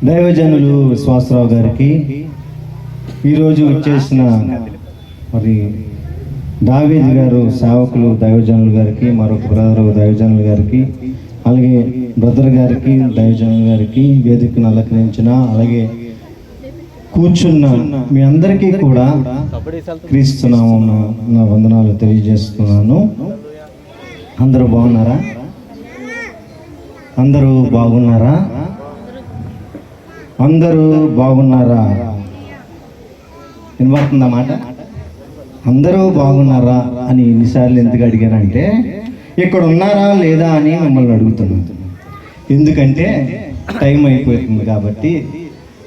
దైవజనులు విశ్వాసరావు గారికి, ఈరోజు వచ్చేసిన మరి దావీద్ గారు సేవకులు దైవజనులు గారికి, మరొక బ్రదర్ దైవజనులు గారికి, అలాగే బ్రదర్ గారికి, దైవజనుల గారికి, వేదికను అలంకరించిన అలాగే కూర్చున్న మీ అందరికీ కూడా క్రీస్తు నామమున నా వందనాలు తెలియజేస్తున్నాను. అందరూ బాగున్నారా? అందరూ బాగున్నారా? అందరూ బాగున్నారా? వినబడుతుందా మాట? అందరూ బాగున్నారా అని ఎన్నిసార్లు ఎందుకు అడిగానంటే, ఇక్కడ ఉన్నారా లేదా అని మిమ్మల్ని అడుగుతున్నాను. ఎందుకంటే టైం అయిపోతుంది కాబట్టి,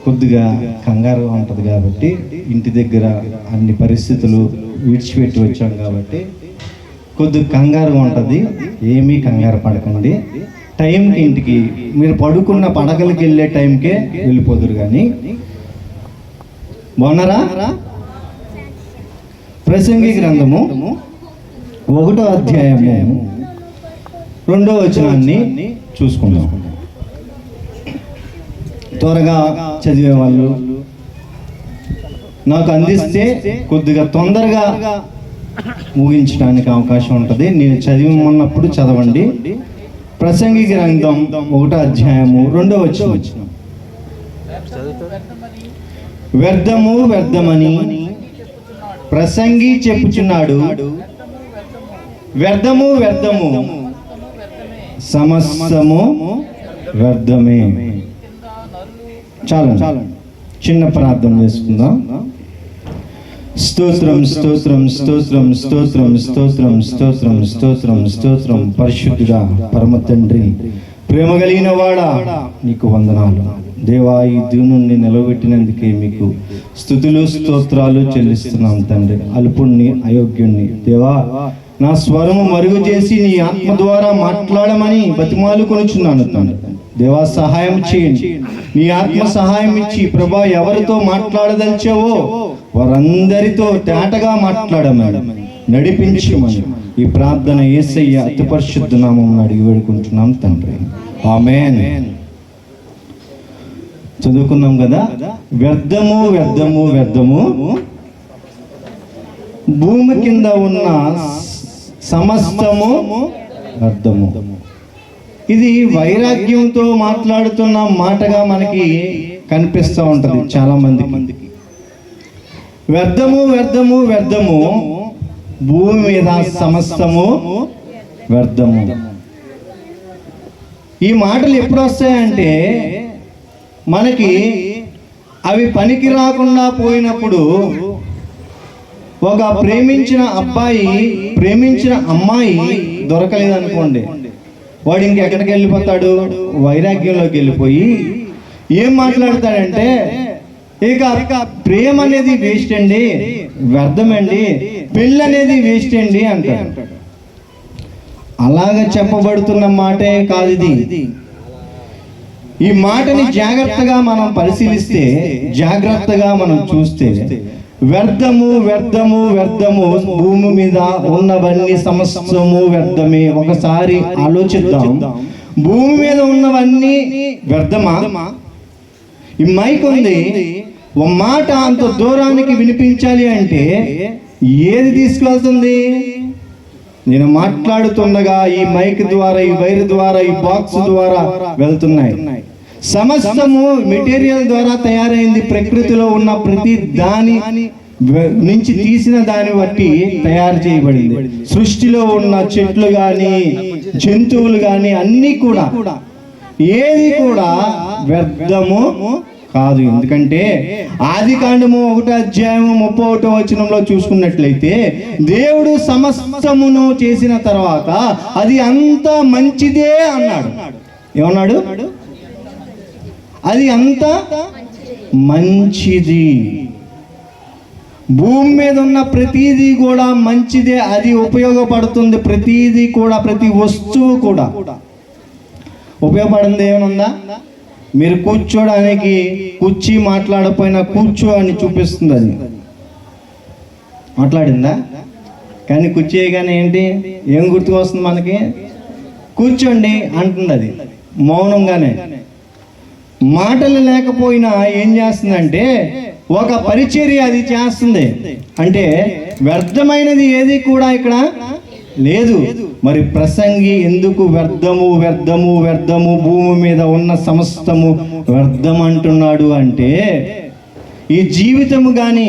కొద్దిగా కంగారుగా ఉంటుంది కాబట్టి, ఇంటి దగ్గర అన్ని పరిస్థితులు విడిచిపెట్టి వచ్చాం కాబట్టి కొద్దిగా కంగారుగా ఉంటుంది. ఏమీ కంగారు పడకండి. టైంకి ఇంటికి మీరు పడుకున్న పడకలకి వెళ్ళే టైంకే వెళ్ళిపోదురు. కానీ బాగున్నారా? ప్రసంగి గ్రంథము 1వ అధ్యాయము 2వ వచనాన్ని చూసుకుందాం. త్వరగా చదివే వాళ్ళు నాకు అందిస్తే కొద్దిగా తొందరగా ముగించడానికి అవకాశం ఉంటుంది. నేను చదివమన్నప్పుడు చదవండి. ప్రసంగి గ్రంథం 1వ అధ్యాయము 2వ వచనం. వ్యర్థము వ్యర్థమని ప్రసంగి చెప్పుచున్నాడు, వ్యర్థము వ్యర్థము, సమస్తము వ్యర్థమే. చాలు చిన్న ప్రార్థన చేసుకుందాం. స్తోత్రం స్తోత్రం స్తోత్రం స్తోత్రం స్తోత్రం స్తోత్రం స్తోత్రం స్తోత్రం. పరిశుద్ధుడా, పరమ తండ్రి, ప్రేమ కలిగిన వాడా, నీకు వందనాలు దేవా. ఈ దీనుని నిలబెట్టినందుకే మీకు స్తుతులు స్తోత్రాలు చెల్లిస్తున్నాం తండ్రి. అల్పుణ్ణి, అయోగ్యుణ్ణి దేవా, నా స్వరము మరుగు చేసి నీ ఆత్మ ద్వారా మాట్లాడమని బతిమాలు కొనుచున్నాను తండ్రి. దేవా, సహాయం చేయండి. నీ ఆత్మ సహాయం ఇచ్చి ప్రభా, ఎవరితో మాట్లాడదలిచావో వారందరితో తేటగా మాట్లాడమని నడిపించమని ఈ ప్రార్థన యేసయ్య అతి పరిశుద్ధ నామమున అడిగి వేడుకుంటున్నాం తండ్రి. ఆమేన్. చదువుకున్నాం కదా, వ్యర్థము వ్యర్థము వ్యర్థము, భూమి కింద ఉన్న సమస్తము వ్యర్థము. ఇది వైరాగ్యంతో మాట్లాడుతున్న మాటగా మనకి కనిపిస్తూ ఉంటుంది చాలా మందికి. వ్యర్థము వ్యర్థము వ్యర్థము, భూమి మీద సమస్తము వ్యర్థము. ఈ మాటలు ఎప్పుడు వస్తాయంటే, మనకి అవి పనికి రాకుండా పోయినప్పుడు, ఒక ప్రేమించిన అబ్బాయి ప్రేమించిన అమ్మాయి దొరకలేదనుకోండి, వాడు ఇంకెక్కడికి వెళ్ళిపోతాడు? వైరాగ్యంలోకి వెళ్ళిపోయి ఏం మాట్లాడతాడంటే, ఇక ప్రేమ అనేది వేస్ట్ అండి, వ్యర్థమండి, పెళ్ళి అనేది వేస్ట్ అండి అంటాడు. అలాగ చెప్పబడుతున్న మాటే కాదు ఇది. ఈ మాటని జాగ్రత్తగా మనం పరిశీలిస్తే, జాగ్రత్తగా మనం చూస్తే, వ్యర్థము వ్యర్థము వ్యర్థము, భూమి మీద ఉన్నవన్నీ సమస్తము వ్యర్థమే. ఒకసారి ఆలోచిద్దాం, భూమి మీద ఉన్నవన్నీ వ్యర్థమా? ఈ మైక్ ఉంది, ఒక మాట అంత దూరానికి వినిపించాలి అంటే ఏది తీసుకెళ్తుంది? నేను మాట్లాడుతుండగా ఈ మైక్ ద్వారా, ఈ వైర్ ద్వారా, ఈ బాక్స్ ద్వారా వెళ్తున్నాయి. సమస్తము మెటీరియల్ ద్వారా తయారైంది. ప్రకృతిలో ఉన్న ప్రతి దాని నుంచి తీసిన దాన్ని బట్టి తయారు చేయబడింది. సృష్టిలో ఉన్న చెట్లు కానీ, జంతువులు కానీ అన్నీ కూడా, ఏది కూడా వ్యర్థము కాదు. ఎందుకంటే ఆదికాండము 1వ అధ్యాయము 31వ వచనంలో చూసుకున్నట్లయితే, దేవుడు సమస్తమును చేసిన తర్వాత అది అంత మంచిదే అన్నాడు. ఏమన్నాడు? అది అంత మంచిది. భూమి మీద ఉన్న ప్రతిదీ కూడా మంచిదే, అది ఉపయోగపడుతుంది. ప్రతిదీ కూడా, ప్రతి వస్తువు కూడా ఉపయోగపడింది. ఏమనుందా? మీరు కూర్చోడానికి కుర్చీ మాట్లాడకపోయినా కూర్చో అని చూపిస్తుంది. అది మాట్లాడిందా? కానీ కుర్చీ కానీ ఏంటి, ఏం గుర్తుకు వస్తుంది మనకి? కూర్చోండి అంటుంది అది మౌనంగానే. మాటలు లేకపోయినా ఏం చేస్తుందంటే ఒక పరిచర్య అది చేస్తుంది. అంటే వ్యర్థమైనది ఏది కూడా ఇక్కడ లేదు. మరి ప్రసంగి ఎందుకు వ్యర్థము వ్యర్థము వ్యర్థము భూమి మీద ఉన్న సమస్తము వ్యర్థం అంటున్నాడు అంటే, ఈ జీవితము కానీ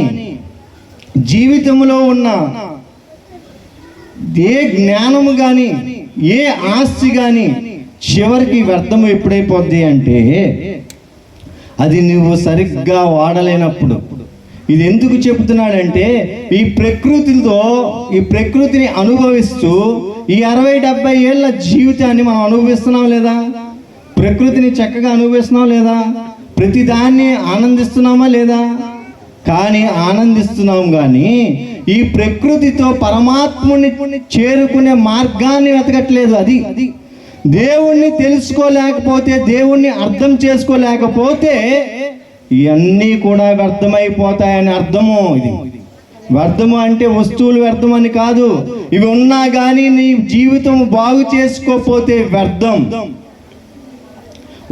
జీవితంలో ఉన్న ఏ జ్ఞానము కానీ ఏ ఆస్తి కానీ చివరికి వ్యర్థము ఎప్పుడైపోద్ది అంటే అది నువ్వు సరిగ్గా వాడలేనప్పుడు. ఇది ఎందుకు చెబుతున్నాడంటే, ఈ ప్రకృతిని అనుభవిస్తూ ఈ 60-70 ఏళ్ళ జీవితాన్ని మనం అనుభవిస్తున్నాం లేదా? ప్రకృతిని చక్కగా అనుభవిస్తున్నాం లేదా? ప్రతిదాన్ని ఆనందిస్తున్నామా లేదా? కానీ ఆనందిస్తున్నాం, కానీ ఈ ప్రకృతితో పరమాత్ముని చేరుకునే మార్గాన్ని వెతకట్లేదు. అది దేవుణ్ణి తెలుసుకోలేకపోతే, దేవుణ్ణి అర్థం చేసుకోలేకపోతే ఇవన్నీ కూడా వ్యర్థమైపోతాయని అర్థము. ఇది వ్యర్థము అంటే వస్తువులు వ్యర్థం అని కాదు. ఇవి ఉన్నా కానీ నీ జీవితం బాగు చేసుకోకపోతే వ్యర్థం.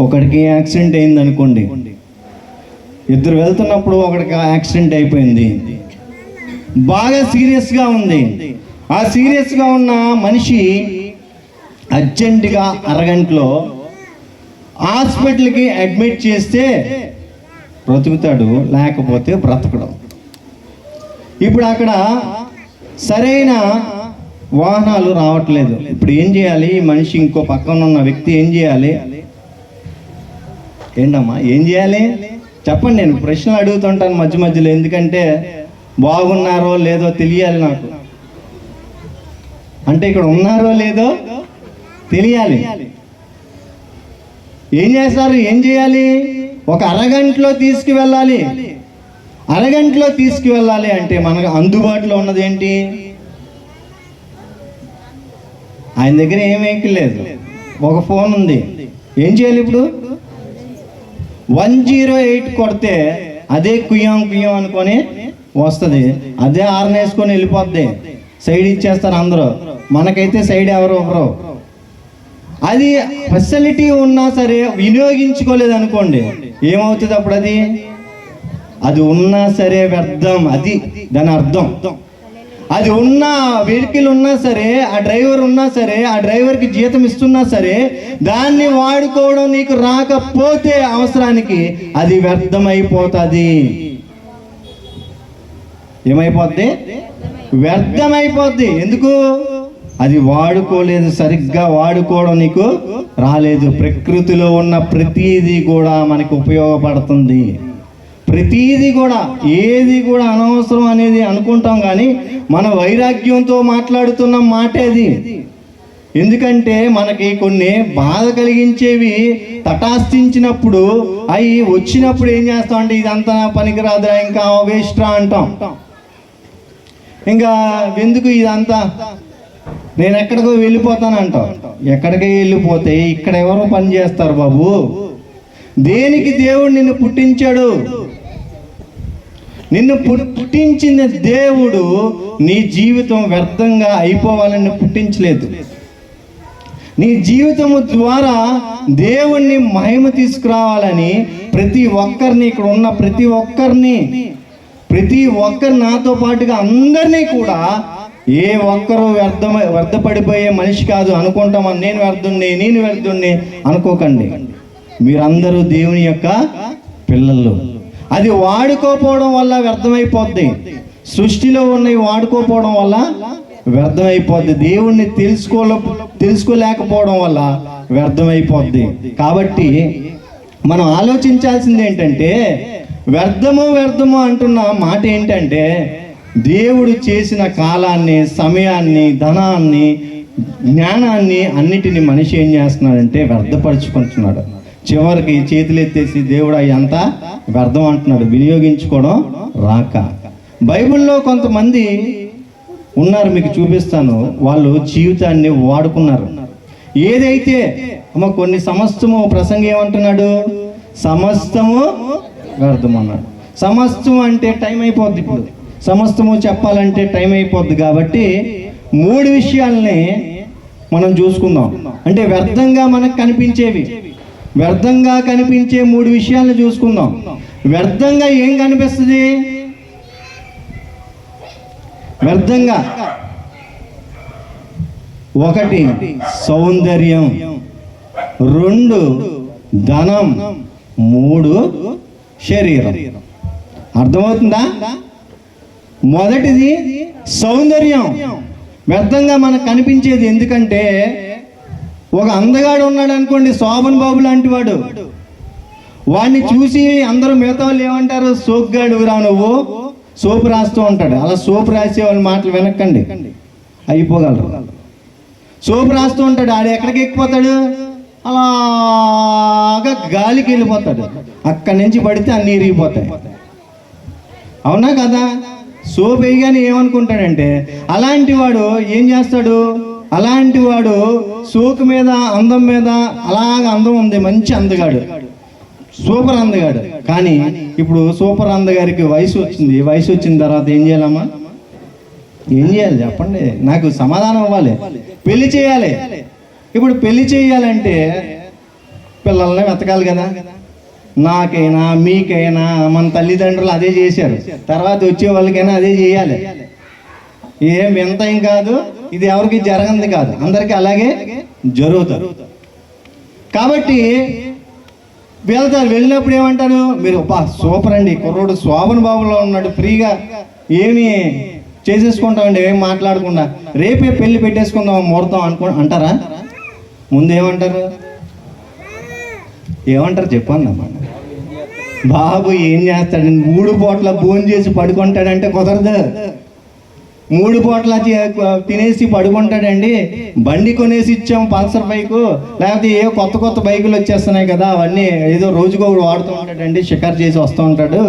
ఒకడికి యాక్సిడెంట్ అయింది అనుకోండి, ఇద్దరు వెళ్తున్నప్పుడు ఒకడికి యాక్సిడెంట్ అయిపోయింది, బాగా సీరియస్గా ఉంది. ఆ సీరియస్గా ఉన్న మనిషి అర్జెంటుగా అరగంటలో హాస్పిటల్కి అడ్మిట్ చేస్తే బ్రతుకుతాడు, లేకపోతే బ్రతకడం. ఇప్పుడు అక్కడ సరైన వాహనాలు రావట్లేదు. ఇప్పుడు ఏం చేయాలి? మనిషి ఇంకో పక్కన ఉన్న వ్యక్తి ఏం చేయాలి? ఏంటమ్మా ఏం చేయాలి చెప్పండి. నేను ప్రశ్నలు అడుగుతుంటాను మధ్య మధ్యలో, ఎందుకంటే బాగున్నారో లేదో తెలియాలి నాకు. అంటే ఇక్కడ ఉన్నారో లేదో తెలియాలి. ఏం చేస్తారు? ఏం చేయాలి? ఒక అరగంటలో తీసుకువెళ్ళాలి. అరగంటలో తీసుకువెళ్ళాలి అంటే మనకు అందుబాటులో ఉన్నది ఏంటి? ఆయన దగ్గర ఏం వెహికల్ లేదు, ఒక ఫోన్ ఉంది. ఏం చేయాలి ఇప్పుడు? 108 కొడితే అదే కుయ్యం కుయ్యం అనుకొని వస్తుంది, అదే హార్న్ వేసుకొని వెళ్ళిపోద్ది. సైడ్ ఇచ్చేస్తారు అందరూ, మనకైతే సైడ్ ఎవరో. అది ఫెసిలిటీ ఉన్నా సరే వినియోగించుకోలేదు అనుకోండి, ఏమవుతుంది అప్పుడు? అది ఉన్నా సరే వ్యర్థం. అది దాని అర్థం. అది ఉన్న వెహికల్ ఉన్నా సరే, ఆ డ్రైవర్ ఉన్నా సరే, ఆ డ్రైవర్కి జీతం ఇస్తున్నా సరే, దాన్ని వాడుకోవడం నీకు రాకపోతే అవసరానికి అది వ్యర్థమైపోతుంది. ఏమైపోద్ది? వ్యర్థమైపోద్ది. ఎందుకు? అది వాడుకోలేదు, సరిగ్గా వాడుకోవడం నీకు రాలేదు. ప్రకృతిలో ఉన్న ప్రతీది కూడా మనకు ఉపయోగపడుతుంది. ప్రతీది కూడా, ఏది కూడా అనవసరం అనేది అనుకుంటాం, కానీ మన వైరాగ్యంతో మాట్లాడుతున్న మాటే అది. ఎందుకంటే మనకి కొన్ని బాధ కలిగించేవి తటాస్థించినప్పుడు, అవి వచ్చినప్పుడు ఏం చేస్తాం అంటే, ఇదంతా పనికిరాదురా, ఇంకా వేస్ట్రా అంటాం. ఇంకా ఎందుకు ఇదంతా, నేను ఎక్కడికో వెళ్ళిపోతానంటావు. ఎక్కడికి వెళ్ళిపోతే ఇక్కడ ఎవరో పని చేస్తారు బాబు? దేనికి దేవుడు నిన్ను పుట్టించాడు? నిన్ను పుట్టించిన దేవుడు నీ జీవితం వ్యర్థంగా అయిపోవాలని పుట్టించలేదు. నీ జీవితము ద్వారా దేవుణ్ణి మహిమ తీసుకురావాలని ప్రతి ఒక్కరిని, ఇక్కడ ఉన్న ప్రతి ఒక్కరు నాతో పాటుగా అందరినీ కూడా, ఏ ఒక్కరూ వ్యర్థపడిపోయే మనిషి కాదు. అనుకుంటాం నేను వ్యర్థుణ్ణి అనుకోకండి. మీరందరూ దేవుని యొక్క పిల్లలు. అది వాడుకోపోవడం వల్ల వ్యర్థమైపోద్ది. సృష్టిలో ఉన్నవి వాడుకోపోవడం వల్ల వ్యర్థమైపోద్ది. దేవుణ్ణి తెలుసుకోలేకపోవడం వల్ల వ్యర్థమైపోద్ది. కాబట్టి మనం ఆలోచించాల్సింది ఏంటంటే, వ్యర్థము అంటున్న మాట ఏంటంటే, దేవుడు చేసిన కాలాన్ని, సమయాన్ని, ధనాన్ని, జ్ఞానాన్ని అన్నిటిని మనిషి ఏం చేస్తున్నాడంటే వ్యర్థపరుచుకుంటున్నాడు. చివరికి చేతులు ఎత్తేసి దేవుడు అయ్యంతా వ్యర్థం అంటున్నాడు, వినియోగించుకోవడం రాక. బైబిల్లో కొంతమంది ఉన్నారు, మీకు చూపిస్తాను. వాళ్ళు జీవితాన్ని వాడుకున్నారు. ఏదైతే కొన్ని సమస్తము, ప్రసంగం ఏమంటున్నాడు? సమస్తము వ్యర్థం అన్నాడు. సమస్తము అంటే టైం అయిపోద్ది. ఇప్పుడు సమస్తము చెప్పాలంటే టైం అయిపోద్ది. కాబట్టి 3 విషయాల్ని మనం చూసుకుందాం. అంటే వ్యర్థంగా మనకు కనిపించేవి, వ్యర్థంగా కనిపించే 3 విషయాలను చూసుకుందాం. వ్యర్థంగా ఏం కనిపిస్తుంది? వ్యర్థంగా 1 సౌందర్యం, 2 ధనం, 3 శరీరం. అర్థమవుతుందా? మొదటిది సౌందర్యం, వ్యర్థంగా మనకు కనిపించేది. ఎందుకంటే ఒక అందగాడు ఉన్నాడు అనుకోండి, శోభన్ బాబు లాంటి వాడు, వాడిని చూసి అందరూ మిగతా వాళ్ళు ఏమంటారు? సోగ్గాడు రా నువ్వు, సోపు రాస్తూ ఉంటాడు. అలా సోపు రాసే వాళ్ళ మాటలు వినక్కండి, అయిపోగలరు. సోపు రాస్తూ ఉంటాడు, ఆడు ఎక్కడికి ఎక్కిపోతాడు? అలాగా గాలికి వెళ్ళిపోతాడు. అక్కడి నుంచి పడితే అన్నీ ఇరిగిపోతాయి. అవునా కదా? సోపు వేయగానే ఏమనుకుంటాడంటే, అలాంటి వాడు ఏం చేస్తాడు? అలాంటి వాడు సోకు మీద, అందం మీద అలాగ అందం ఉంది, మంచి అందగాడు, సూపర్ అందగాడు. కానీ ఇప్పుడు సూపర్ అందగారికి వయసు వచ్చింది. వయసు వచ్చిన తర్వాత ఏం చేయాలమ్మా? ఏం చేయాలి చెప్పండి? నాకు సమాధానం ఇవ్వాలి. పెళ్లి చేయాలి. ఇప్పుడు పెళ్లి చేయాలంటే పిల్లల్ని వెతకాలి కదా. నాకైనా మీకైనా మన తల్లిదండ్రులు అదే చేశారు, తర్వాత వచ్చే వాళ్ళకైనా అదే చేయాలి. ఏం వింత ఏం కాదు, ఇది ఎవరికి జరగంది కాదు, అందరికీ అలాగే జరుగుతారు. కాబట్టి వెళ్తారు. వెళ్ళినప్పుడు ఏమంటారు? మీరు సూపర్ అండి, కుర్రోడు శోభన్ బాబులో ఉన్నాడు, ఫ్రీగా ఏమి చేసేసుకుంటామండి, ఏం మాట్లాడకుండా, రేపే పెళ్లి పెట్టేసుకుందాం ముహూర్తం అంటారా? ముందేమంటారు? ఏమంటారు చెప్పండి అమ్మా. బాబు ఏం చేస్తాడు? 3 పూట్ల భోజనం చేసి పడుకుంటాడంటే కుదరదు. 3 పూట్ల తినేసి పడుకుంటాడండి. బండి కొనేసి ఇచ్చాం పల్సర్ బైకు, లేకపోతే ఏ కొత్త బైకులు వచ్చేస్తున్నాయి కదా, అవన్నీ ఏదో రోజుకొకటి వాడుతూ ఉంటాడండి, షికారు చేసి వస్తూ ఉంటాడు.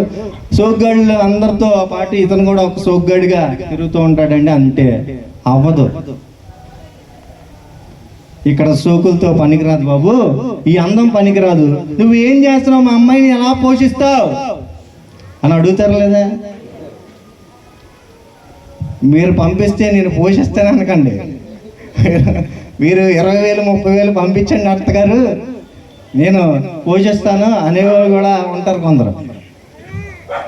సోగ్గాళ్ళు అందరితో పాటు ఇతను కూడా ఒక సోగ్గాడిగా తిరుగుతూ ఉంటాడండి. అంటే అవ్వదు. ఇక్కడ సోకులతో పనికిరాదు బాబు, ఈ అందం పనికిరాదు. నువ్వు ఏం చేస్తున్నావు? మా అమ్మాయిని ఎలా పోషిస్తావు అని అడుగుతారు లేదా? మీరు పంపిస్తే నేను పోషిస్తాను అనకండి. మీరు 20,000 30,000 పంపించండి అత్తగారు, నేను పోషిస్తాను అనేవాళ్ళు కూడా ఉంటారు కొందరు.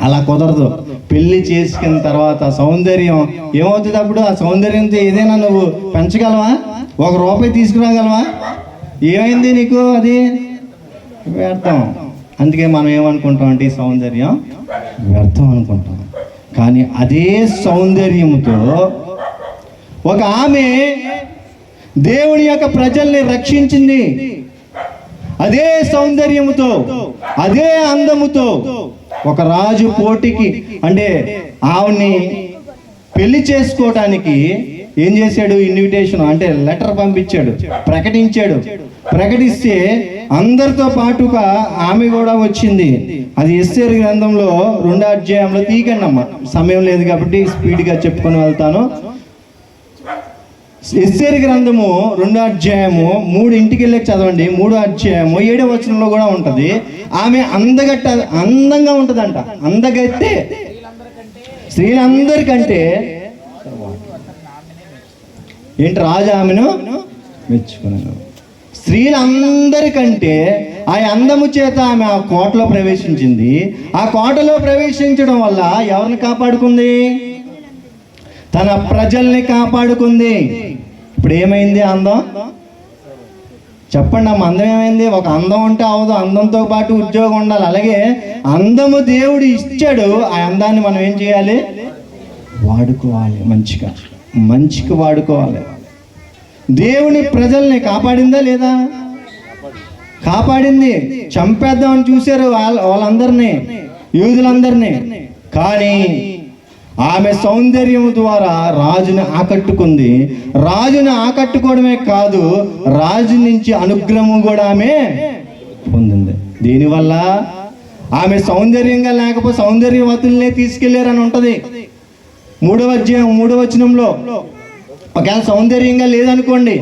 అలా కుదరదు. పెళ్లి చేసుకున్న తర్వాత సౌందర్యం ఏమవుతుంది? అప్పుడు ఆ సౌందర్యంతో ఏదైనా నువ్వు పెంచగలవా? ₹1 తీసుకురాగలవా? ఏమైంది నీకు? అది వ్యర్థం. అందుకే మనం ఏమనుకుంటాం అంటే ఈ సౌందర్యం వ్యర్థం అనుకుంటాం. కానీ అదే సౌందర్యంతో ఒక ఆమె దేవుని యొక్క ప్రజల్ని రక్షించింది. అదే సౌందర్యముతో, అదే అందముతో ఒక రాజు పోటీకి, అంటే ఆవిడ్ని పెళ్లి చేసుకోవటానికి ఏం చేశాడు? ఇన్విటేషన్ అంటే లెటర్ పంపించాడు, ప్రకటించాడు. ప్రకటిస్తే అందరితో పాటుగా ఆమె కూడా వచ్చింది. అది ఎస్తేరు గ్రంథంలో 2వ అధ్యాయంలో తీయకండి అమ్మ, సమయం లేదు కాబట్టి స్పీడ్గా చెప్పుకొని వెళ్తాను. ఎస్తేరు గ్రంథము 2వ అధ్యాయము 3 ఇంటికి వెళ్ళి చదవండి. 3వ అధ్యాయము 7వ వచనంలో కూడా ఉంటుంది. ఆమె అందంగా ఉంటుందంట. అందగట్టే స్త్రీలందరికంటే ఏంటి? రాజు ఆమెను మెచ్చుకున్నాను. స్త్రీలందరికంటే ఆ అందము చేత ఆమె ఆ కోటలో ప్రవేశించింది. ఆ కోటలో ప్రవేశించడం వల్ల ఎవరిని కాపాడుకుంది? తన ప్రజల్ని కాపాడుకుంది. ఇప్పుడు ఏమైంది? అందం చెప్పండి అమ్మ, అందం ఏమైంది? ఒక అందం ఉంటే అవదు, అందంతో పాటు ఉద్యోగం ఉండాలి. అలాగే అందము దేవుడు ఇచ్చాడు, ఆ అందాన్ని మనం ఏం చేయాలి? వాడుకోవాలి. మంచిగా వాడుకోవాలి. దేవుని ప్రజల్ని కాపాడిందా లేదా? కాపాడింది. చంపేద్దామని చూశారు వాళ్ళందరినీ, యూదులందరినీ. కానీ ఆమె సౌందర్యం ద్వారా రాజుని ఆకట్టుకుంది. రాజుని ఆకట్టుకోవడమే కాదు, రాజు నుంచి అనుగ్రహం కూడా ఆమె పొందింది. దీనివల్ల ఆమె సౌందర్యంగా లేకపోతే సౌందర్యవతుల్నే తీసుకెళ్లారని ఉంటది 3వ అధ్యాయం 3వ వచనంలో. ఒకవేళ సౌందర్యంగా లేదనుకోండి,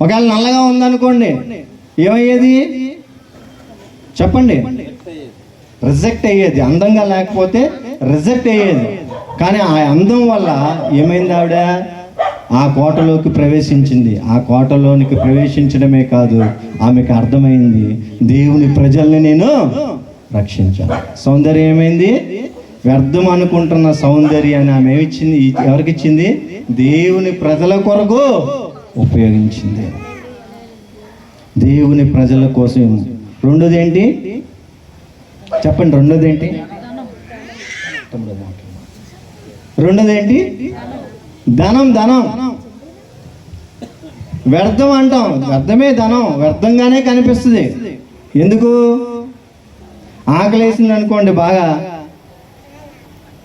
ఒకవేళ నల్లగా ఉందనుకోండి, ఏమయ్యేది చెప్పండి? రిజెక్ట్ అయ్యేది. అందంగా లేకపోతే రిజెక్ట్ అయ్యేది. కానీ ఆ అందం వల్ల ఏమైంది? ఆ కోటలోకి ప్రవేశించింది. ఆ కోటలోనికి ప్రవేశించడమే కాదు, ఆమెకు అర్థమైంది, దేవుని ప్రజల్ని నేను రక్షించాను. సౌందర్యం ఏమైంది? వ్యర్థం అనుకుంటున్న సౌందర్యాన్ని ఆమె ఏమిచ్చింది? ఎవరికి ఇచ్చింది? దేవుని ప్రజల కొరకు ఉపయోగించింది, దేవుని ప్రజల కోసం. రెండోది ఏంటి చెప్పండి? రెండోది ఏంటి? రెండోది ఏంటి? ధనం. ధనం వ్యర్థం అంటాం, వ్యర్థమే ధనం, వ్యర్థంగానే కనిపిస్తుంది. ఎందుకు? ఆకలేసింది అనుకోండి, బాగా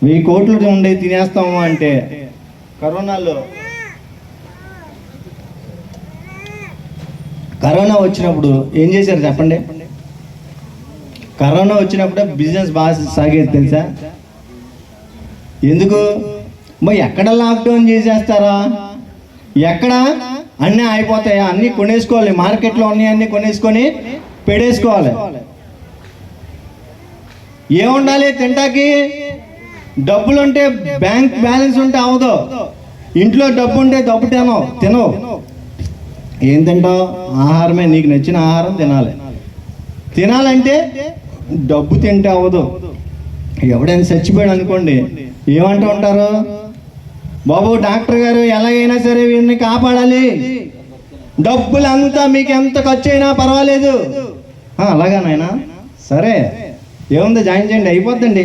1000 కోట్లు ఉండే తినేస్తాము అంటే, కరోనా వచ్చినప్పుడు ఏం చేశారు చెప్పండి? కరోనా వచ్చినప్పుడే బిజినెస్ బాగా సాగేది తెలుసా? ఎందుకు? మరి ఎక్కడ లాక్డౌన్ చేసేస్తారా? ఎక్కడ అన్నీ అయిపోతాయా? అన్నీ కొనేసుకోవాలి, మార్కెట్లో ఉన్నాయి అన్నీ కొనేసుకొని పెడేసుకోవాలి. ఏముండాలి తింటాకి? డబ్బులు ఉంటే, బ్యాంక్ బ్యాలెన్స్ ఉంటే అవదు. ఇంట్లో డబ్బు ఉంటే డబ్బు తినవు. ఏం తింటావు? ఆహారమే, నీకు నచ్చిన ఆహారం తినాలంటే డబ్బు తింటే అవ్వదు. ఎవడైనా చచ్చిపోయాడు అనుకోండి, ఏమంటూ ఉంటారు? బాబు డాక్టర్ గారు ఎలాగైనా సరే వీరిని కాపాడాలి, డబ్బులు అంతా మీకు ఎంత ఖర్చు అయినా పర్వాలేదు. అలాగా నాయనా, సరే ఏముంది జాయిన్ చేయండి, అయిపోద్దండి.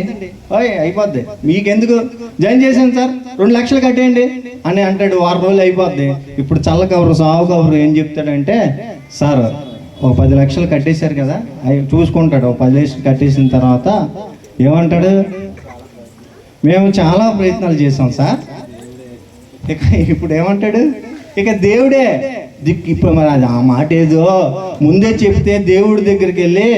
అయిపోద్ది, మీకెందుకు జాయిన్ చేశాను సార్, 2 లక్షలు కట్టేయండి అని అంటాడు. 6 రోజులు అయిపోద్ది. ఇప్పుడు చల్ల కబురు, సావు కబురు ఏం చెప్తాడంటే, సార్ ఒక 10 లక్షలు కట్టేశారు కదా, అవి చూసుకుంటాడు. ఒక 10 లక్షలు కట్టేసిన తర్వాత ఏమంటాడు? మేము చాలా ప్రయత్నాలు చేసాం సార్. ఇప్పుడు ఏమంటాడు? ఇక దేవుడే దిక్కు. ఇప్పుడు మరి అది ఆ మాట ఏదో ముందే చెప్తే దేవుడి దగ్గరికి వెళ్ళి,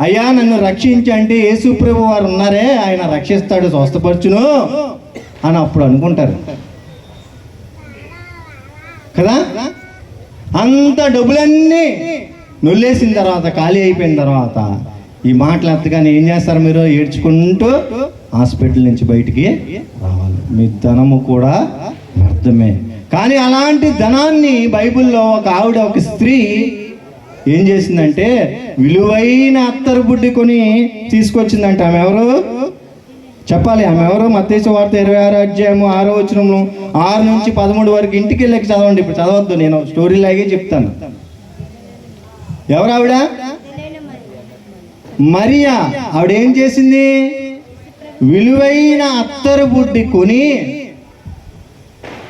అయ్యా నన్ను రక్షించంటే యేసు ప్రభు వారు ఉన్నారే, ఆయన రక్షిస్తాడు, స్వస్థపరచును అని అప్పుడు అనుకుంటారు కదా. అంత డబ్బులన్నీ నొల్లేసిన తర్వాత, ఖాళీ అయిపోయిన తర్వాత ఈ మాటలు ఎత్తగానే ఏం చేస్తారు? మీరు ఏడ్చుకుంటూ హాస్పిటల్ నుంచి బయటికి రావాలి. మీ ధనము కూడా వ్యర్థమే. కానీ అలాంటి ధనాన్ని బైబిల్లో ఒక స్త్రీ ఏం చేసిందంటే, విలువైన అత్తరు బుడ్డి కొని తీసుకొచ్చిందంట. ఆమె ఎవరు చెప్పాలి? ఆమె ఎవరు? మత్తయి సువార్త 26వ అధ్యాయము 6వ వచనంలో 6 నుంచి 13 వరకు ఇంటికి వెళ్ళి చదవండి. ఇప్పుడు చదవద్దు, నేను స్టోరీ లాగే చెప్తాను. ఎవరు ఆవిడ? మరియా. ఆవిడ ఏం చేసింది? విలువైన అత్తరు బుడ్డి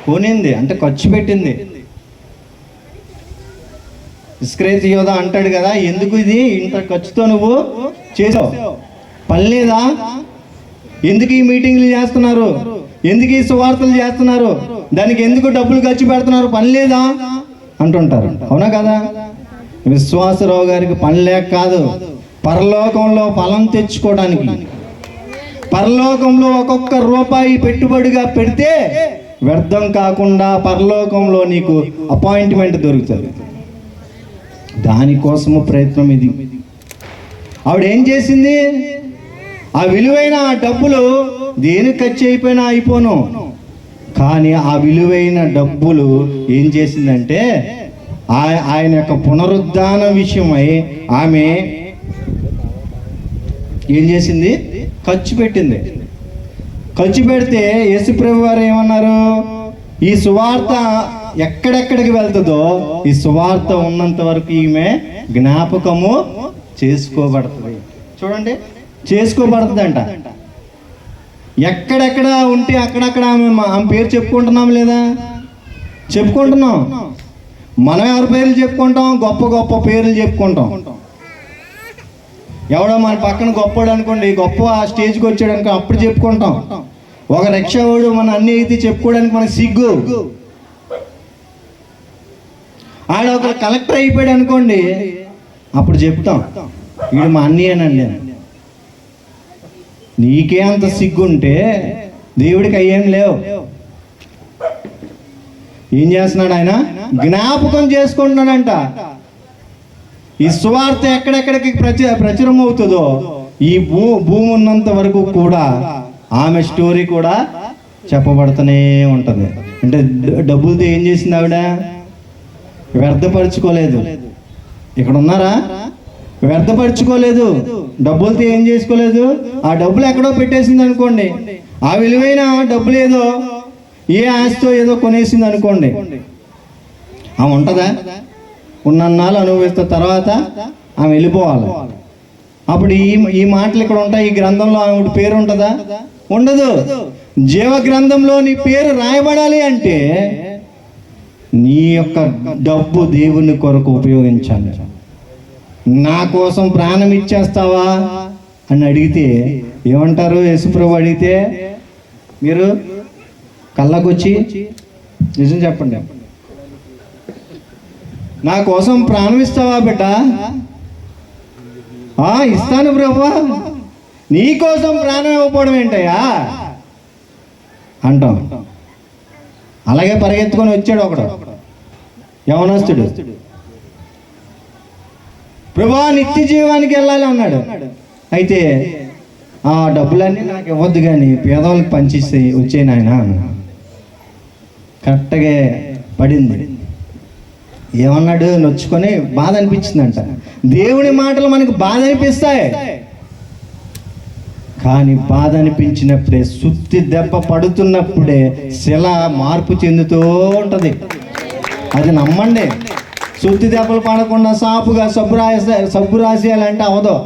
కొనింది, అంటే ఖర్చు పెట్టింది. ఇస్కరియోతు యోధా అంటాడు కదా, ఎందుకు ఇది ఇంత ఖర్చుతో నువ్వు చేసావు? పని లేదా? ఎందుకు ఈ మీటింగ్లు చేస్తున్నారు? ఎందుకు ఈ సువార్తలు చేస్తున్నారు? దానికి ఎందుకు డబ్బులు ఖర్చు పెడుతున్నారు? పని లేదా అంటుంటారు. అవునా కదా? విశ్వాసరావు గారికి పని లేక కాదు, పరలోకంలో ఫలం తెచ్చుకోవడానికి. పరలోకంలో ఒక్కొక్క రూపాయి పెట్టుబడిగా పెడితే వ్యర్థం కాకుండా పరలోకంలో నీకు అపాయింట్మెంట్ దొరుకుతుంది. దానికోసము ప్రయత్నం ఇది. ఆవిడ ఏం చేసింది? ఆ విలువైన డబ్బులు దేనికి ఖర్చు అయిపోయినా అయిపోను, కానీ ఆ విలువైన డబ్బులు ఏం చేసిందంటే, ఆయన యొక్క పునరుద్ధాన విషయమై ఆమె ఏం చేసింది? ఖర్చు పెట్టింది. ఖర్చు పెడితే యేసుప్రభు వారు ఏమన్నారు? ఈ సువార్త ఎక్కడెక్కడికి వెళ్తుందో ఈ సువార్త ఉన్నంత వరకు ఈమె జ్ఞాపకము చేసుకోబడుతుంది. చూడండి, చేసుకోబడుతుందంట. ఎక్కడెక్కడ ఉంటే అక్కడక్కడ ఆమె పేరు చెప్పుకుంటున్నాం లేదా? చెప్పుకుంటున్నాం. మనం ఎవరి పేర్లు చెప్పుకుంటాం? గొప్ప గొప్ప పేర్లు చెప్పుకుంటాం. ఎవడో మన పక్కన గొప్పవాడు అనుకోండి, గొప్ప ఆ స్టేజ్కి వచ్చాడు అనుకో, అప్పుడు చెప్పుకుంటాం. ఒక రిక్షావాడు మన అన్ని అయితే చెప్పుకోవడానికి మనకు సిగ్గు. ఆడ ఒక కలెక్టర్ అయిపోయాడు అనుకోండి, అప్పుడు చెప్తాం, వీడు మా అన్నయ్యనండి. నీకే అంత సిగ్గుంటే దేవుడికి అయ్యేం లేవు. ఏం చేస్తున్నాడు ఆయన? జ్ఞాపకం చేసుకుంటున్నాడంట. ఈ సువార్త ఎక్కడెక్కడికి ప్రచురం అవుతుందో ఈ భూమి ఉన్నంత వరకు కూడా ఆమె స్టోరీ కూడా చెప్పబడుతూనే ఉంటుంది. అంటే డబ్బులతో ఏం చేసింది ఆవిడ? వ్యర్థపరుచుకోలేదు. ఇక్కడ ఉన్నారా? వ్యర్థపరుచుకోలేదు. డబ్బులతో ఏం చేసుకోలేదు. ఆ డబ్బులు ఎక్కడో పెట్టేసింది అనుకోండి, ఆ విలువైన డబ్బులు ఏదో ఏ ఆస్తో ఏదో కొనేసింది అనుకోండి, ఆమె ఉంటుందా? ఉన్నన్నాళ్ళు అనుభవిస్తే తర్వాత ఆమె వెళ్ళిపోవాలి. అప్పుడు ఈ మాటలు ఇక్కడ ఉంటాయి. ఈ గ్రంథంలో ఆమె పేరు ఉంటుందా? ఉండదు. జీవ గ్రంథంలో నీ పేరు రాయబడాలి అంటే నీ యొక్క డబ్బు దేవుని కొరకు ఉపయోగించాలి. నా కోసం ప్రాణం ఇచ్చేస్తావా అని అడిగితే ఏమంటారు? యేసుప్రభు అడిగితే మీరు కళ్ళకొచ్చి నిజం చెప్పండి, నా కోసం ప్రాణం ఇస్తావా బిడ్డ? ఇస్తాను ప్రభువా. నీ కోసం ప్రాణం ఇవ్వకపోవడం ఏంటయ్యా అంటాం. అలాగే పరిగెత్తుకొని వచ్చాడు ఒకడు యవనస్తుడు. ప్రభువా నిత్య జీవానికి వెళ్ళాలి అన్నాడు. అయితే ఆ డబ్బులన్నీ నాకు ఇవ్వద్దు కానీ పేదవాళ్ళకి పంచిస్తే వచ్చే నాయన అన్నాడు. కరెక్ట్గా పడింది. ఏమన్నాడు? నొచ్చుకొని బాధ అనిపించిందంట. దేవుని మాటలు మనకు బాధ అనిపిస్తాయి, కానీ బాధ అనిపించినప్పుడే, సుత్తి దెబ్బ పడుతున్నప్పుడే శిల మార్పు చెందుతూ ఉంటుంది. అది నమ్మండి. సుత్తి దెబ్బలు పడకుండా సాపుగా సబ్బు రాసేయాలంటే అవదు,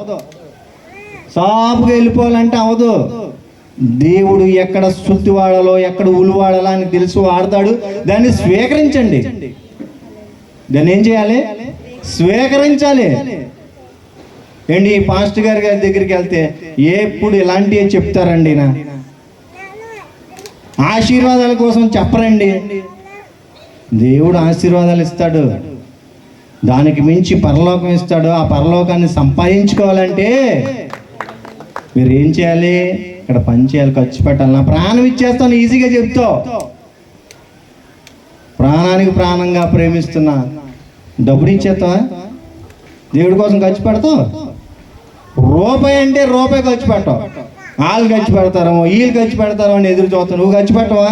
సాపుగా వెళ్ళిపోవాలంటే అవదు. దేవుడు ఎక్కడ సుత్తి వాడాలో ఎక్కడ ఉలు వాడాలో అని తెలుసు వాడతాడు. దాన్ని స్వీకరించండి. దాన్ని ఏం చేయాలి? స్వీకరించాలి. ఏంటి పాస్టర్ గారి దగ్గరికి వెళ్తే ఎప్పుడు ఇలాంటివి చెప్తారండి, నా ఆశీర్వాదాల కోసం చెప్పరండి. దేవుడు ఆశీర్వాదాలు ఇస్తాడు, దానికి మించి పరలోకం ఇస్తాడు. ఆ పరలోకాన్ని సంపాదించుకోవాలంటే మీరు ఏం చేయాలి? ఇక్కడ పని చేయాలి, ఖర్చు పెట్టాలి. నా ప్రాణం ఇచ్చేస్తాను ఈజీగా చెప్తావు. ప్రాణానికి ప్రాణంగా ప్రేమిస్తున్నా డబ్బులు ఇచ్చేస్తావా? దేవుడి కోసం ఖర్చు పెడతావు? రూపాయి అంటే రూపాయి ఖర్చు పెట్టావు. వాళ్ళు ఖర్చు పెడతారేమో, వీళ్ళు ఖర్చు పెడతారో అని ఎదురు చూస్తావు. నువ్వు ఖర్చు పెట్టవా?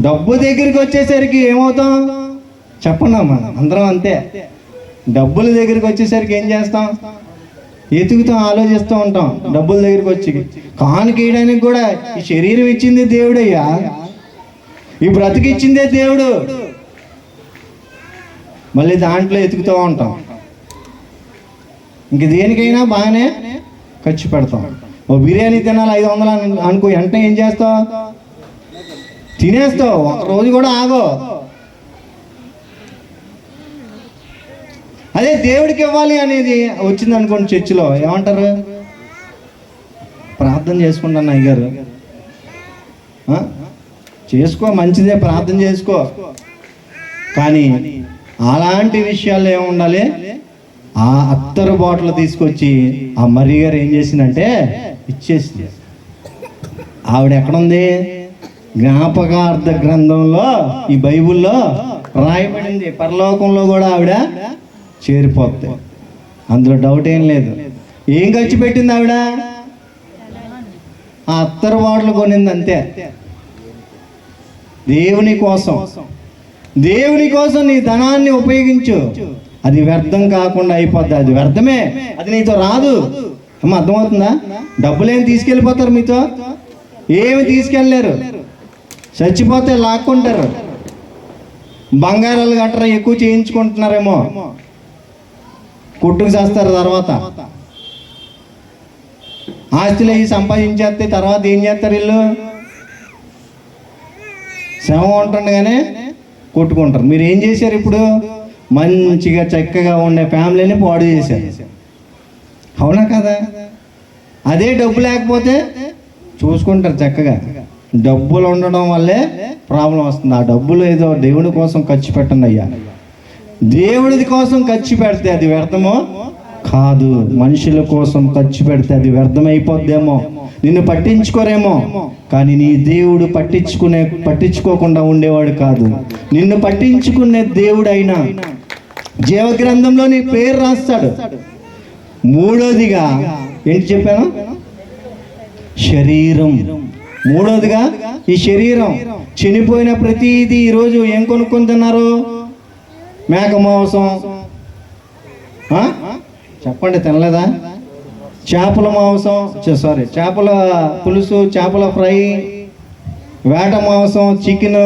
డబ్బు దగ్గరికి వచ్చేసరికి ఏమవుతాం చెప్పండి అమ్మా, అందరం అంతే. డబ్బుల దగ్గరికి వచ్చేసరికి ఏం చేస్తాం? ఎతుకుతాం, ఆలోచిస్తూ ఉంటాం. డబ్బుల దగ్గరికి వచ్చి కానుకేయడానికి కూడా ఈ శరీరం ఇచ్చిందే దేవుడయ్యా, ఈ బ్రతికిచ్చిందే దేవుడు. మళ్ళీ దాంట్లో ఎతుకుతూ ఉంటాం. ఇంక దేనికైనా బాగానే ఖర్చు పెడతాం. ఓ బిర్యానీ తినాలి 500 అనుకో, వెంటనే ఏం చేస్తావు? తినేస్తావు. ఒక రోజు కూడా ఆగో. అదే దేవుడికి ఇవ్వాలి అనేది వచ్చింది అనుకోండి, చర్చిలో ఏమంటారు? ప్రార్థన చేసుకుంటాను అయ్యగారు. చేసుకో, మంచిదే, ప్రార్థన చేసుకో. కానీ అలాంటి విషయాల్లో ఏముండాలి? ఆ అత్తరు బాటిల్ తీసుకొచ్చి ఆ మర్రి గారు ఏం చేసిందంటే ఇచ్చేసింది. ఆవిడ ఎక్కడుంది? జ్ఞాపకార్థ గ్రంథంలో, ఈ బైబిల్లో రాయబడింది. పరలోకంలో కూడా ఆవిడ చేరిపోద్ది, అందులో డౌట్ ఏం లేదు. ఏం ఖర్చు పెట్టింది ఆవిడ? ఆ అత్తరు బాటిల్ కొనింది అంతే. దేవుని కోసం, దేవుని కోసం నీ ధనాన్ని ఉపయోగించు. అది వ్యర్థం కాకుండా అయిపోద్ది. అది వ్యర్థమే, అది నీతో రాదు. అమ్మ అర్థమవుతుందా? డబ్బులేం తీసుకెళ్ళిపోతారు, మీతో ఏమి తీసుకెళ్ళలేరు. చచ్చిపోతే లాక్కుంటారు. బంగారాలు గట్రా ఎక్కువ చేయించుకుంటున్నారేమో, కొట్టుకు చేస్తారు. తర్వాత ఆస్తులు అవి సంపాదించేస్తే తర్వాత ఏం చేస్తారు? వీళ్ళు శవం ఉంటుండగానే కొట్టుకుంటారు. మీరు ఏం చేశారు? ఇప్పుడు మంచిగా చక్కగా ఉండే ఫ్యామిలీని పాడు చేశారు. అవునా కదా? అదే డబ్బు లేకపోతే చూసుకుంటారు చక్కగా. డబ్బులు ఉండడం వల్లే ప్రాబ్లం వస్తుంది. ఆ డబ్బులు ఏదో దేవుడి కోసం ఖర్చు పెట్టండి అయ్యా. దేవుడి కోసం ఖర్చు పెడితే అది వ్యర్థమో కాదు. మనుషుల కోసం ఖర్చు పెడితే అది వ్యర్థమైపోద్దేమో, నిన్ను పట్టించుకోరేమో. కానీ నీ దేవుడు పట్టించుకోకుండా ఉండేవాడు కాదు. నిన్ను పట్టించుకునే దేవుడైనా జీవగ్రంథంలో నీ పేరు రాస్తాడు. మూడోదిగా ఏంటి చెప్పాను? శరీరం. మూడోదిగా ఈ శరీరం. చనిపోయిన ప్రతిదీ ఈరోజు ఏం కొనుక్కొని తిన్నారు? మేక మాంసం. చెప్పండి, తినలేదా? చేపల మాంసం, చేపల పులుసు, చేపల ఫ్రై, వేట మాంసం, చికెన్.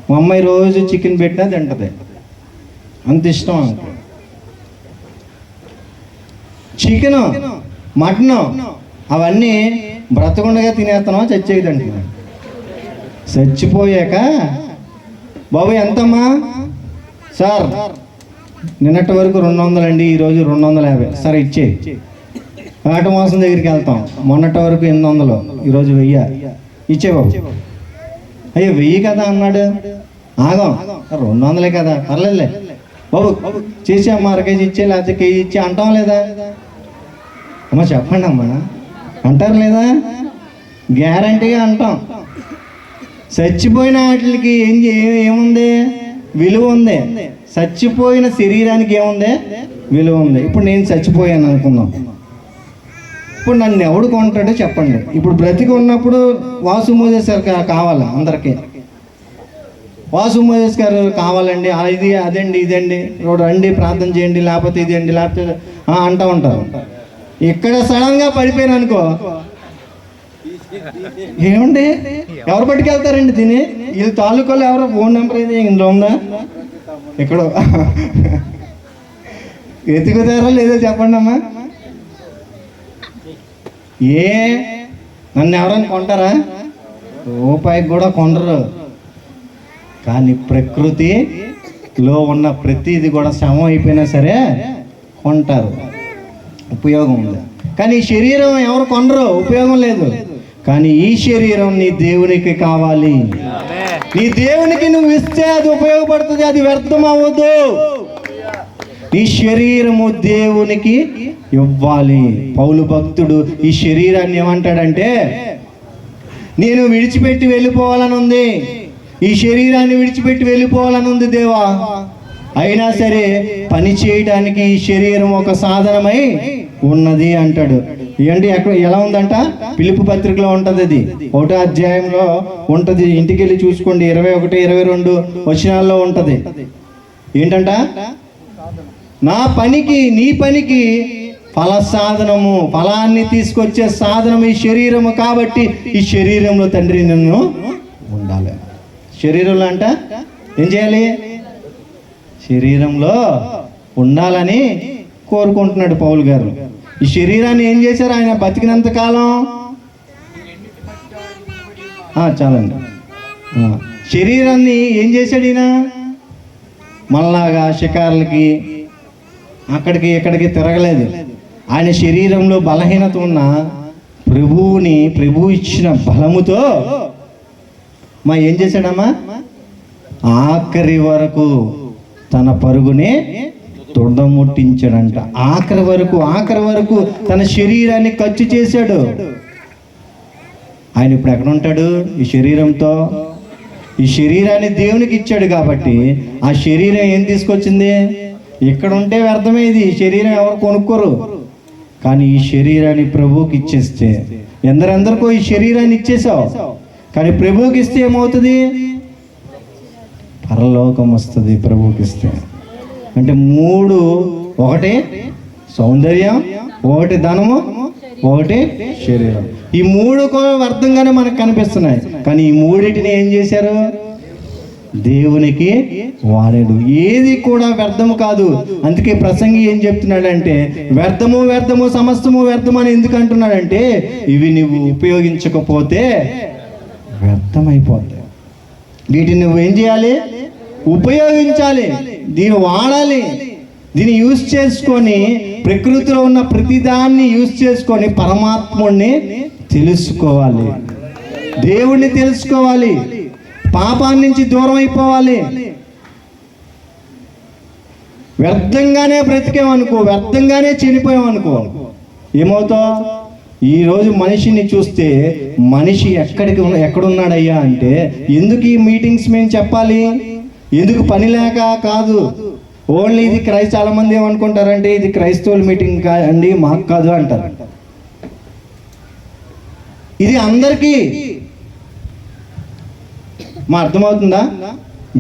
మా అమ్మాయి రోజు చికెన్ పెట్టినా తింటది, అంత ఇష్టం. చికెను, మటను అవన్నీ బ్రతకుండగా తినేస్తున్నావా, చచ్చేదండి? చచ్చిపోయాక బాబు ఎంతమ్మా సార్? నిన్నటి వరకు 200 అండి, ఈరోజు 250. సరే ఇచ్చే. వేట మాంసం దగ్గరికి వెళ్తాం, మొన్నటి వరకు 800, ఈరోజు 1000. ఇచ్చే బాబు. అయ్యో 1000 కదా అన్నాడు, ఆగం 200 కదా, పర్లేదులే బాబు చేసి అమ్మ 1 కేజీ ఇచ్చే, లేకపోతే కేజీ ఇచ్చే అంటాం లేదా? అమ్మ చెప్పండి అమ్మా, అంటారు లేదా? గ్యారంటీగా అంటాం. చచ్చిపోయిన వాటికి ఏముంది? విలువ ఉంది. చచ్చిపోయిన శరీరానికి ఏముంది? విలువ ఉంది. ఇప్పుడు నేను చచ్చిపోయాను అనుకుందాం, ఇప్పుడు నన్ను ఎవడు కొంటాడో చెప్పండి. ఇప్పుడు బ్రతికి ఉన్నప్పుడు వాసు మోజేస్ గారు కావాలా? అందరికీ వాసు మోజేస్ గారు కావాలండి, ఇది అదండి ఇదండి, రండి ప్రార్థన చేయండి, లేకపోతే ఇదండి, లేకపోతే అంటూ ఉంటారు. ఇక్కడ సడన్గా పడిపోయాను అనుకో, ఏమండి ఎవరు పట్టుకెళ్తారండి తిని? వీళ్ళు తాలూకాలో ఎవరో ఫోన్ నెంబర్ అయితే ఇందులో ఉందా? ఎక్కడో ఎత్తుకుతారో లేదో చెప్పండి అమ్మా. నన్ను ఎవరైనా కొంటారా? రూపాయికి కూడా కొనరు. కానీ ప్రకృతిలో ఉన్న ప్రతిది కూడా శవం అయిపోయినా సరే కొంటారు, ఉపయోగం ఉంది. కానీ ఈ శరీరం ఎవరు కొనరు, ఉపయోగం లేదు. కానీ ఈ శరీరం నీ దేవునికి కావాలి. నీ దేవునికి నువ్వు ఇస్తే అది ఉపయోగపడుతుంది, అది వ్యర్థం అవ్వదు. ఈ శరీరము దేవునికి ఇవ్వాలి. పౌలు భక్తుడు ఈ శరీరాన్ని ఏమంటాడంటే, నేను విడిచిపెట్టి వెళ్ళిపోవాలని ఉంది, ఈ శరీరాన్ని విడిచిపెట్టి వెళ్ళిపోవాలని ఉంది దేవా, అయినా సరే పని చేయడానికి ఈ శరీరం ఒక సాధనమై ఉన్నది అంటాడు. ఏంటి అక్కడ ఎలా ఉందంట? ఫిలిప్పీ పత్రికలో ఉంటుంది, అది 1వ అధ్యాయంలో ఉంటుంది. ఇంటికి వెళ్ళి చూసుకోండి, 21, 22 వచనాల్లో ఉంటుంది. ఏంటంట? నా పనికి, నీ పనికి ఫల సాధనము, ఫలాన్ని తీసుకొచ్చే సాధనం ఈ శరీరము. కాబట్టి ఈ శరీరంలో తండ్రి నన్ను ఉండాలి. శరీరంలో అంట ఏం చేయాలి? శరీరంలో ఉండాలని కోరుకుంటున్నాడు పౌలు గారు. ఈ శరీరాన్ని ఏం చేశారు ఆయన బతికినంత కాలం? చాలండి. శరీరాన్ని ఏం చేశాడు ఈయన? మనలాగా షికారులకి అక్కడికి ఇక్కడికి తిరగలేదు. ఆయన శరీరంలో బలహీనత ఉన్న ప్రభువు ఇచ్చిన బలముతో ఏం చేశాడమ్మా? ఆఖరి వరకు తన పరుగునే తొడముట్టించాడంట. ఆఖరి వరకు తన శరీరాన్ని ఖర్చు చేశాడు. ఆయన ఇప్పుడు ఎక్కడ ఉంటాడు? ఈ శరీరంతో. ఈ శరీరాన్ని దేవునికి ఇచ్చాడు కాబట్టి ఆ శరీరం ఏం తీసుకొచ్చింది? ఇక్కడ ఉంటే వ్యర్థమే. ఇది శరీరం ఎవరు కొనుక్కోరు. కానీ ఈ శరీరాన్ని ప్రభువుకి ఇచ్చేస్తే, ఎందరెందరికో ఈ శరీరాన్ని ఇచ్చేసావు, కానీ ప్రభువుకి ఇస్తే ఏమవుతుంది? పరలోకం వస్తుంది ప్రభువుకి ఇస్తే. అంటే 3, ఒకటి సౌందర్యం, ఒకటి ధనము, ఒకటి శరీరం. ఈ 3 వ్యర్థంగానే మనకు కనిపిస్తున్నాయి. కానీ ఈ 3టిని ఏం చేశారు? దేవునికి వాడాడు. ఏది కూడా వ్యర్థము కాదు. అందుకే ప్రసంగి ఏం చెప్తున్నాడంటే, వ్యర్థము సమస్తము వ్యర్థము అని ఎందుకు అంటున్నాడంటే, ఇవి నువ్వు ఉపయోగించకపోతే వ్యర్థమైపోతాయి. వీటిని నువ్వేం చేయాలి? ఉపయోగించాలి, దీన్ని వాడాలి. దీన్ని యూజ్ చేసుకొని, ప్రకృతిలో ఉన్న ప్రతిదాన్ని యూజ్ చేసుకొని పరమాత్ముడిని తెలుసుకోవాలి, దేవుణ్ణి తెలుసుకోవాలి, పాపాన్ని నుంచి దూరం అయిపోవాలి. వ్యర్థంగానే బ్రతికేమనుకో, వ్యర్థంగానే చనిపోయామనుకో, ఏమవుతావు? ఈరోజు మనిషిని చూస్తే మనిషి ఎక్కడున్నాడయ్యా అంటే, ఎందుకు ఈ మీటింగ్స్ మేము చెప్పాలి? ఎందుకు పని లేక కాదు. ఓన్లీ ఇది చాలామంది ఏమనుకుంటారంటే, ఇది క్రైస్తవుల మీటింగ్ అండి, మాకు కాదు అంటారు. ఇది అందరికీ మా అర్థమవుతుందా?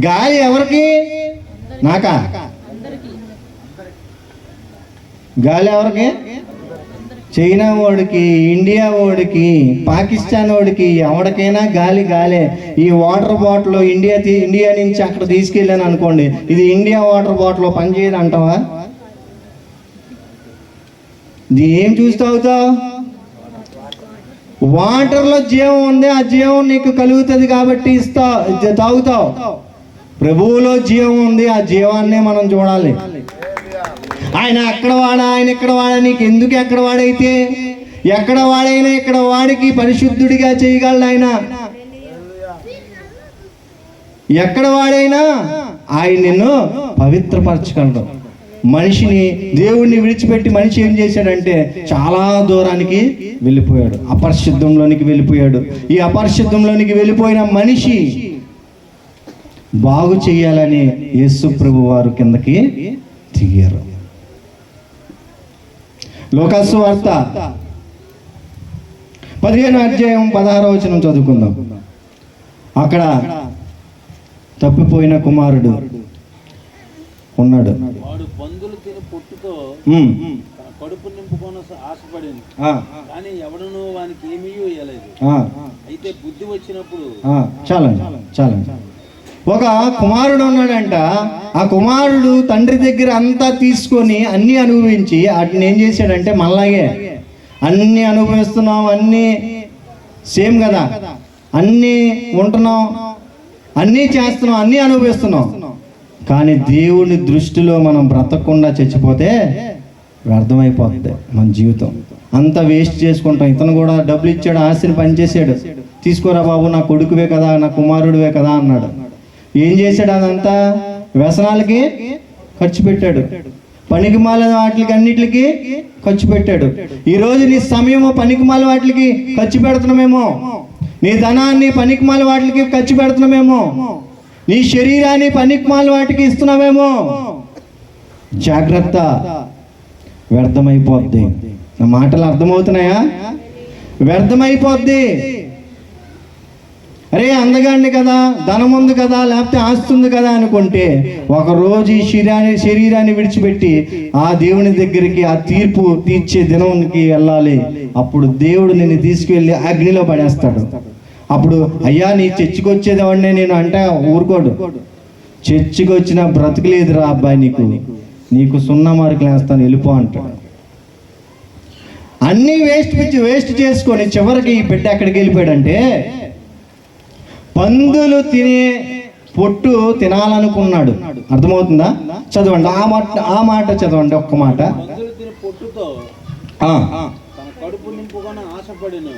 గాలి ఎవరికి? నాకా? గాలి ఎవరికి? చైనా వాడికి, ఇండియా వాడికి, పాకిస్తాన్ వాడికి, ఎవరికైనా గాలి గాలే. ఈ వాటర్ బాటిల్ ఇండియా నుంచి అక్కడ తీసుకెళ్ళాను అనుకోండి, ఇది ఇండియా వాటర్ బాటిల్ పనిచేయదు అంటావా? ఇది ఏం చూసి తాగుతావు? వాటర్లో జీవం ఉంది, ఆ జీవం నీకు కలుగుతుంది కాబట్టి తాగుతావు. ప్రభువులో జీవం ఉంది, ఆ జీవాన్నే మనం చూడాలి. ఆయన అక్కడ వాడా, ఆయన ఇక్కడ వాడా, నీకు ఎందుకు ఎక్కడ వాడైతే? ఎక్కడ వాడైనా ఇక్కడ వాడికి పరిశుద్ధుడిగా చేయగలడు ఆయన. ఎక్కడ వాడైనా ఆయన నిన్ను పవిత్రపరచగలడు. మనిషిని, దేవుణ్ణి విడిచిపెట్టి మనిషి ఏం చేశాడంటే చాలా దూరానికి వెళ్ళిపోయాడు, అపరిశుద్ధంలోనికి వెళ్ళిపోయాడు. ఈ అపరిశుద్ధంలోనికి వెళ్ళిపోయిన మనిషి బాగు చేయాలని యేసు ప్రభు వారు కిందకి దిగారు. లోకాసు వార్త 15వ అధ్యాయం 16వ వచనం చదువుకుందాం. అక్కడ తప్పిపోయిన కుమారుడు ఉన్నాడు. వాడు పందులు తిని పొట్టుతో కడుపు నింపుకొని ఆశపడింది, కానీ ఎవడను వానికి ఏమీ ఇయ్యలేదు. అయితే బుద్ధి వచ్చినప్పుడు చాలండి. ఒక కుమారుడు ఉన్నాడంట. ఆ కుమారుడు తండ్రి దగ్గర అంతా తీసుకొని అన్నీ అనుభవించి వాటిని ఏం చేశాడంటే మళ్ళాగే అన్నీ అనుభవిస్తున్నాం, అన్నీ సేమ్ కదా, అన్నీ ఉంటున్నాం, అన్నీ చేస్తున్నాం, అన్నీ అనుభవిస్తున్నాం. కానీ దేవుని దృష్టిలో మనం బ్రతకకుండా చచ్చిపోతే వ్యర్థమైపోతుంది మన జీవితం. అంతా వేస్ట్ చేసుకుంటాం. ఇతను కూడా డబ్బులు ఇచ్చాడు, ఆస్తిని పనిచేసాడు, తీసుకోరా బాబు, నా కొడుకువే కదా, నా కుమారుడివే కదా అన్నాడు. ఏం చేశాడు? అదంతా వ్యసనాలకి ఖర్చు పెట్టాడు, పనికిమాల వాటికి అన్నిటికి ఖర్చు పెట్టాడు. ఈరోజు నీ సమయము పనికిమాల వాటికి ఖర్చు పెడుతున్నామేమో, నీ ధనాన్ని పనికిమాల వాటికి ఖర్చు పెడుతున్నామేమో, నీ శరీరాన్ని పనికిమాల వాటికి ఇస్తున్నామేమో. జాగ్రత్త, వ్యర్థమైపోద్ది. నా మాటలు అర్థమవుతున్నాయా? వ్యర్థమైపోద్ది. అరే అందగాడిని కదా, ధనం ఉంది కదా, లేకపోతే ఆస్తి ఉంది కదా అనుకుంటే ఒకరోజు ఈ శరీరాన్ని విడిచిపెట్టి ఆ దేవుని దగ్గరికి, ఆ తీర్పు తీర్చే దినానికి వెళ్ళాలి. అప్పుడు దేవుడు నిన్ను తీసుకువెళ్ళి అగ్నిలో పడేస్తాడు. అప్పుడు అయ్యా నీ చర్చికి వచ్చేదేవాడినే నేను అంటే ఊరుకోడు. చర్చికి వచ్చిన బ్రతుకులేదురా అబ్బాయి, నీకు 0 మార్కులు వేస్తాను, వెళ్ళిపో అంటాడు. అన్నీ వేస్ట్ చేసుకొని చివరికి ఈ బిడ్డ ఎక్కడికి వెళ్ళిపోయాడంటే పందులు తినే పొట్టు తినాలనుకున్నాడు. అర్థమవుతుందా? చదవండి ఆ మాట చదవండి, ఒక్క మాట. పందులు తిని పొట్టుతో తన కడుపు నింపుకొని ఆశపడిను,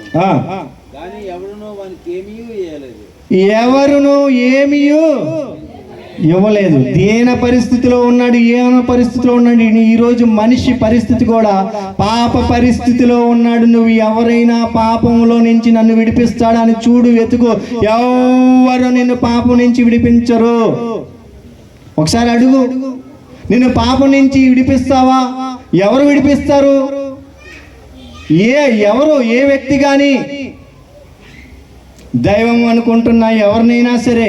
కానీ ఎవరునూ వానికి ఏమీ ఇయ్యలేదు. ఎవరును ఏమీ ఇవ్వలేదు. దీన పరిస్థితిలో ఉన్నాడు, ఏమైనా పరిస్థితిలో ఉన్నాడు. ఈరోజు మనిషి పరిస్థితి కూడా పాప పరిస్థితిలో ఉన్నాడు. నువ్వు ఎవరైనా పాపంలో నుంచి నన్ను విడిపిస్తాడని చూడు, వెతుకు. ఎవరు నిన్ను పాపం నుంచి విడిపించరు. ఒకసారి అడుగు, నిన్ను పాపం నుంచి విడిపిస్తావా? ఎవరు విడిపిస్తారు? ఎవరు? ఏ వ్యక్తి కానీ దైవం అనుకుంటున్నా ఎవరినైనా సరే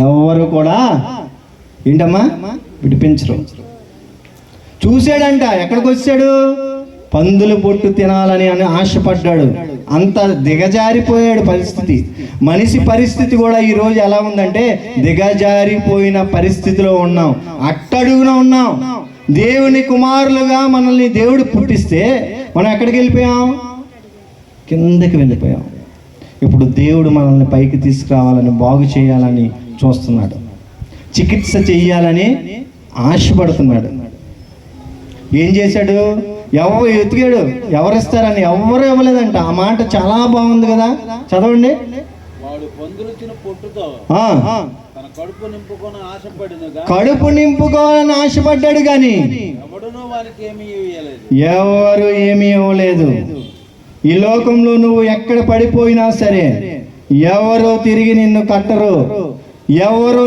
ఎవరు కూడా ఏంటమ్మా విడిపించరు. చూశాడంట, ఎక్కడికి వచ్చాడు? పందులు పొట్టు తినాలని ఆశపడ్డాడు. అంత దిగజారిపోయాడు పరిస్థితి. మనిషి పరిస్థితి కూడా ఈరోజు ఎలా ఉందంటే దిగజారిపోయిన పరిస్థితిలో ఉన్నాం, అట్టడుగున ఉన్నాం. దేవుని కుమారులుగా మనల్ని దేవుడు పుట్టిస్తే మనం ఎక్కడికి వెళ్ళిపోయాం? కిందకి వెళ్ళిపోయాం. ఇప్పుడు దేవుడు మనల్ని పైకి తీసుకురావాలని, బాగు చేయాలని చూస్తున్నాడు, చికిత్స చెయ్యాలని ఆశపడుతున్నాడు. ఏం చేశాడు? ఎవరు ఎతికాడు, ఎవరిస్తారని ఎవరు ఇవ్వలేదంట. ఆ మాట చాలా బాగుంది కదా, చదవండి. వాడు పందులు తిన పొట్టుతో తన కడుపు నింపుకొని ఆశపడిను, కడుపు నింపుకోవాలని ఆశపడ్డాడు, కానీ ఎవడునూ వానికి ఏమీ ఇవ్వలేదు. ఎవరు ఏమీ ఇవ్వలేదు. ఈ లోకంలో నువ్వు ఎక్కడ పడిపోయినా సరే ఎవరు తిరిగి నిన్ను కట్టరు, ఎవరు